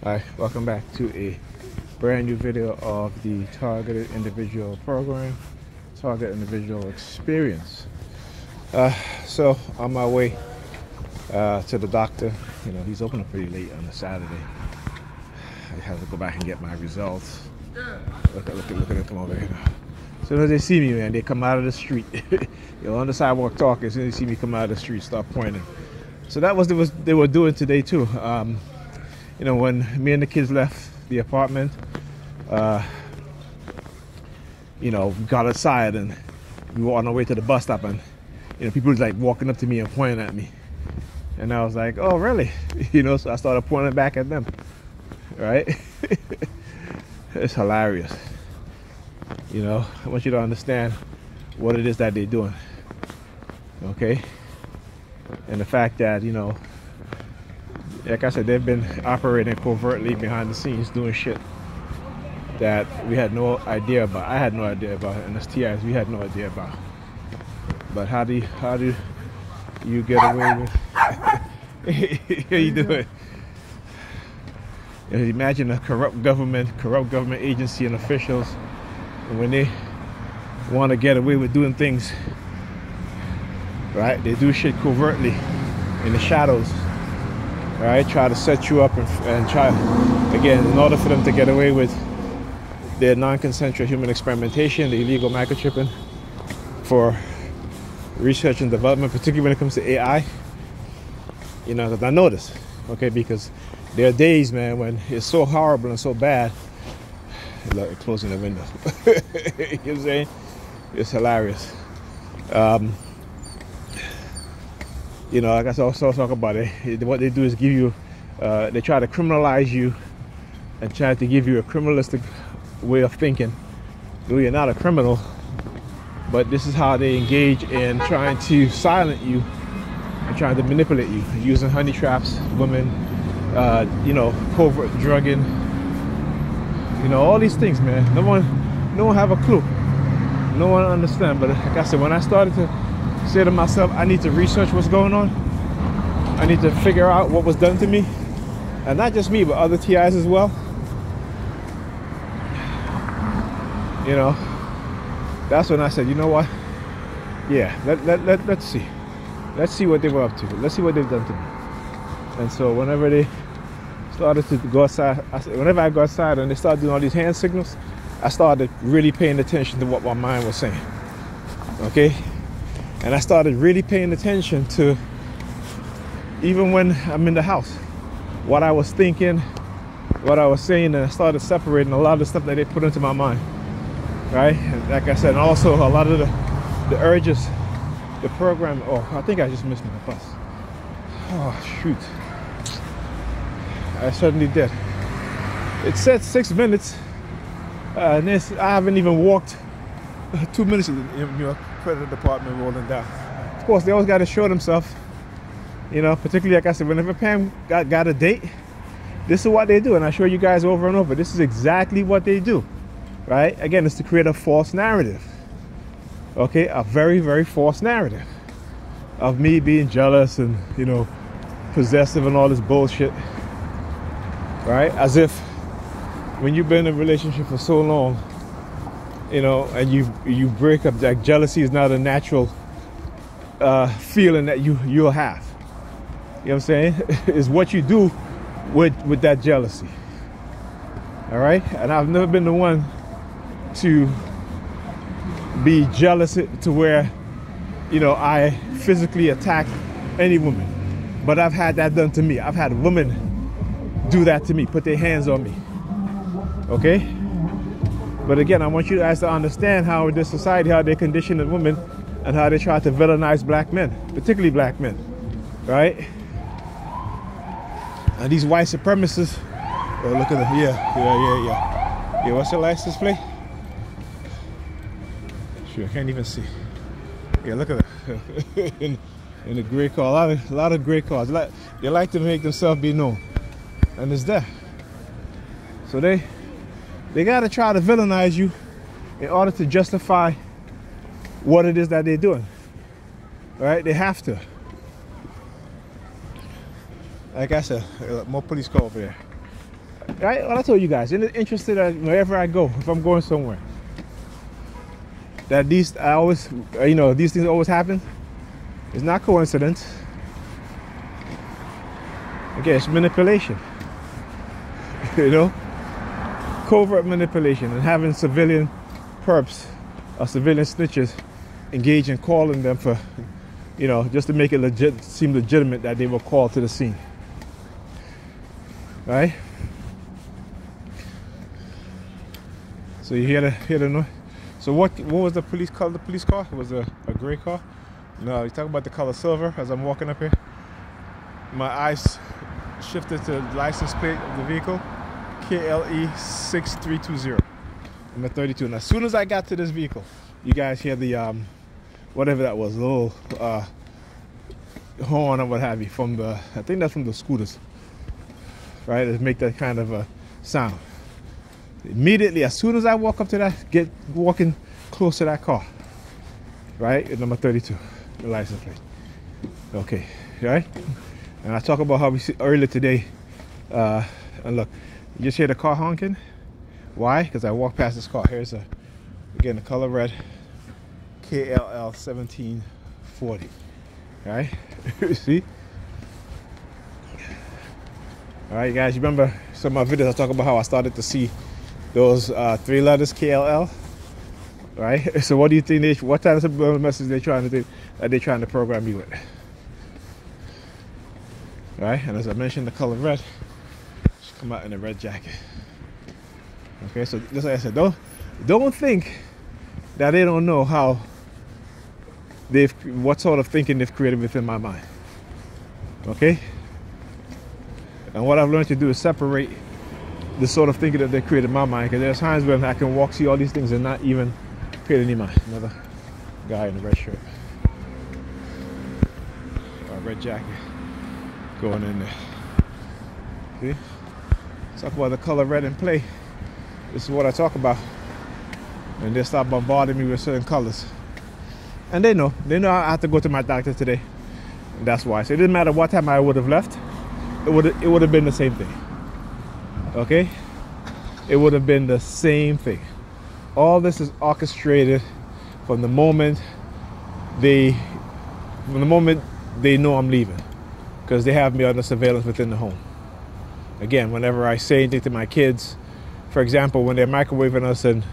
Hi, welcome back to a brand new video of the Targeted Individual Program, Target Individual Experience. So on my way to the doctor, he's opening pretty late on a Saturday. I have to go back and get my results. Look at them over here now. As soon as they see me, man, they come out of the street. You're on the sidewalk talking. As soon as they see me come out of the street, start pointing. So that was what they were doing today too. When me and the kids left the apartment, we got outside and we were on our way to the bus stop, and people was like walking up to me and pointing at me, and I was like, oh really? So I started pointing back at them, right? It's hilarious. I want you to understand what it is that they're doing, okay? And the fact that like I said, they've been operating covertly behind the scenes, doing shit that we had no idea about. I had no idea about it, and as TIs, we had no idea about. But how do you get away with? How you do it? Imagine a corrupt government agency and officials, and when they want to get away with doing things, right? They do shit covertly in the shadows. Right, try to set you up and try, again, in order for them to get away with their non-consensual human experimentation, the illegal microchipping for research and development, particularly when it comes to AI. That I notice, okay, because there are days, man, when it's so horrible and so bad. Look, closing the window. You know what I'm saying? It's hilarious. Like I also talk about it, what they do is give you, they try to criminalize you and try to give you a criminalistic way of thinking. No, you're not a criminal, but this is how they engage in trying to silence you and trying to manipulate you, using honey traps, women, covert drugging, all these things, man. No one have a clue. No one understand. But like I said, when I started to say to myself, I need to research what's going on. I need to figure out what was done to me, and not just me, but other TIs as well. That's when I said, you know what? Yeah, let's see. Let's see what they were up to. Let's see what they've done to me. And so whenever they started to go outside, whenever I go outside and they started doing all these hand signals, I started really paying attention to what my mind was saying. Okay? And I started really paying attention to, even when I'm in the house, what I was thinking, what I was saying, and I started separating a lot of the stuff that they put into my mind, right? And like I said, and also a lot of the urges, the program. Oh, I think I just missed my bus. Oh, shoot. I certainly did. It said 6 minutes, and I haven't even walked 2 minutes in your credit department rolling down. Of course, they always got to show themselves, particularly like I said, whenever Pam got a date, this is what they do. And I show you guys over and over, this is exactly what they do, right? Again, it's to create a false narrative, okay? A very, very false narrative of me being jealous and, possessive and all this bullshit, right? As if when you've been in a relationship for so long, and you break up, like jealousy is not a natural feeling that you'll have. You know what I'm saying? It's what you do with that jealousy. All right? And I've never been the one to be jealous to where, I physically attack any woman. But I've had that done to me. I've had women do that to me, put their hands on me. Okay? But again, I want you guys to understand how in this society, how they condition the women and how they try to villainize black men, particularly black men, right? And these white supremacists, oh, look at them, yeah. Yeah, what's your license plate? Sure, I can't even see. Yeah, look at that. in the gray car, a lot of gray cars. They like to make themselves be known, and it's there. So they got to try to villainize you in order to justify what it is that they're doing. Right? They have to. Like I said, more police car over there. Right? Well, I told you guys, interested in wherever I go, if I'm going somewhere, that these I always, these things always happen. It's not coincidence. Okay, it's manipulation. Covert manipulation, and having civilian perps or civilian snitches engage in calling them for, just to make it seem legitimate that they were called to the scene. Right? So you hear the noise. So what was the police car? The police car? It was a gray car. No, you talk about the color silver. As I'm walking up here, my eyes shifted to the license plate of the vehicle, KLE 6320. I'm at 32. And as soon as I got to this vehicle, you guys hear the whatever that was, little horn or what have you from the. I think that's from the scooters. Right, it make that kind of a sound. Immediately, as soon as I walk up to that, walking close to that car, right, at number 32, the license plate. Okay, right? And I talk about how we see earlier today, and look, you just hear the car honking. Why? Because I walked past this car. Here's again, the color red, KLL 1740, right? See? All right, guys, you remember some of my videos I talk about how I started to see those 3 letters KLL, right? So what do you think what kind of message they're trying to do, that they're trying to program you with? Right? And as I mentioned, the color red should come out in a red jacket. Okay, so just like I said, don't think that they don't know what sort of thinking they've created within my mind. Okay? And what I've learned to do is separate the sort of thinking that they created in my mind, because there's times when I can see all these things and not even pay any mind. Another guy in a red shirt, or a red jacket, going in there. See? Talk about the color red in play. This is what I talk about. And they start bombarding me with certain colors. And they know I have to go to my doctor today. And that's why. So it didn't matter what time I would have left. It would have been the same thing. Okay? It would have been the same thing. All this is orchestrated from the moment they know I'm leaving, because they have me under surveillance within the home. Again, whenever I say anything to my kids, for example, when they're microwaving us, and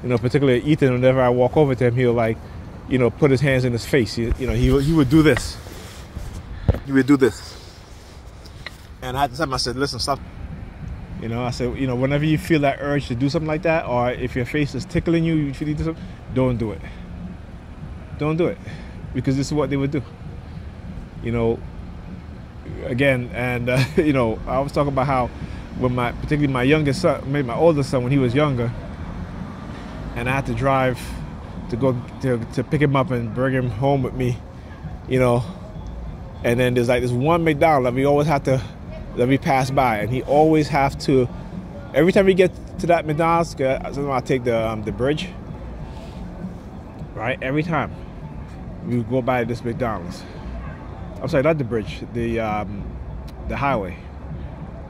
particularly Ethan, whenever I walk over to him, he'll put his hands in his face. He would do this. He would do this. And I had to tell him, I said, listen, stop. I said, whenever you feel that urge to do something like that, or if your face is tickling you, you feel you do something, don't do it. Don't do it. Because this is what they would do. Again, and, I was talking about how when particularly my youngest son, maybe my oldest son, when he was younger, and I had to drive to go to pick him up and bring him home with me, and then there's like this one McDonald's that we always have to, that we pass by, and he always have to, every time we get to that McDonald's, I take the bridge, right? Every time we go by this McDonald's, I'm sorry, not the bridge, the highway,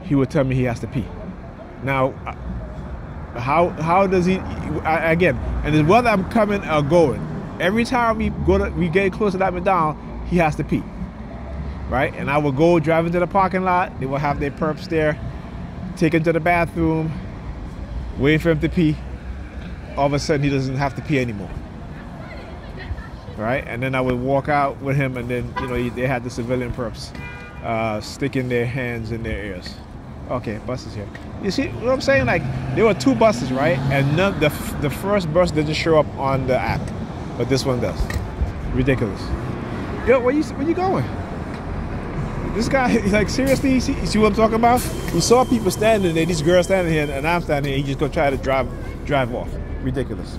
he would tell me he has to pee. Now, how does he? Again, and whether I'm coming or going, every time we get close to that McDonald's, he has to pee. Right? And I will go drive into the parking lot. They will have their perps there, take him to the bathroom, wait for him to pee. All of a sudden, he doesn't have to pee anymore. Right? And then I would walk out with him, and then they had the civilian perps sticking their hands in their ears. Okay, bus is here. You see what I'm saying? Like, there were 2 buses, right? And the first bus didn't show up on the app, but this one does. Ridiculous. Yo, where you going? This guy, like, seriously, you see what I'm talking about? He saw people standing there, these girls standing here, and I'm standing here. He just gonna try to drive off. Ridiculous.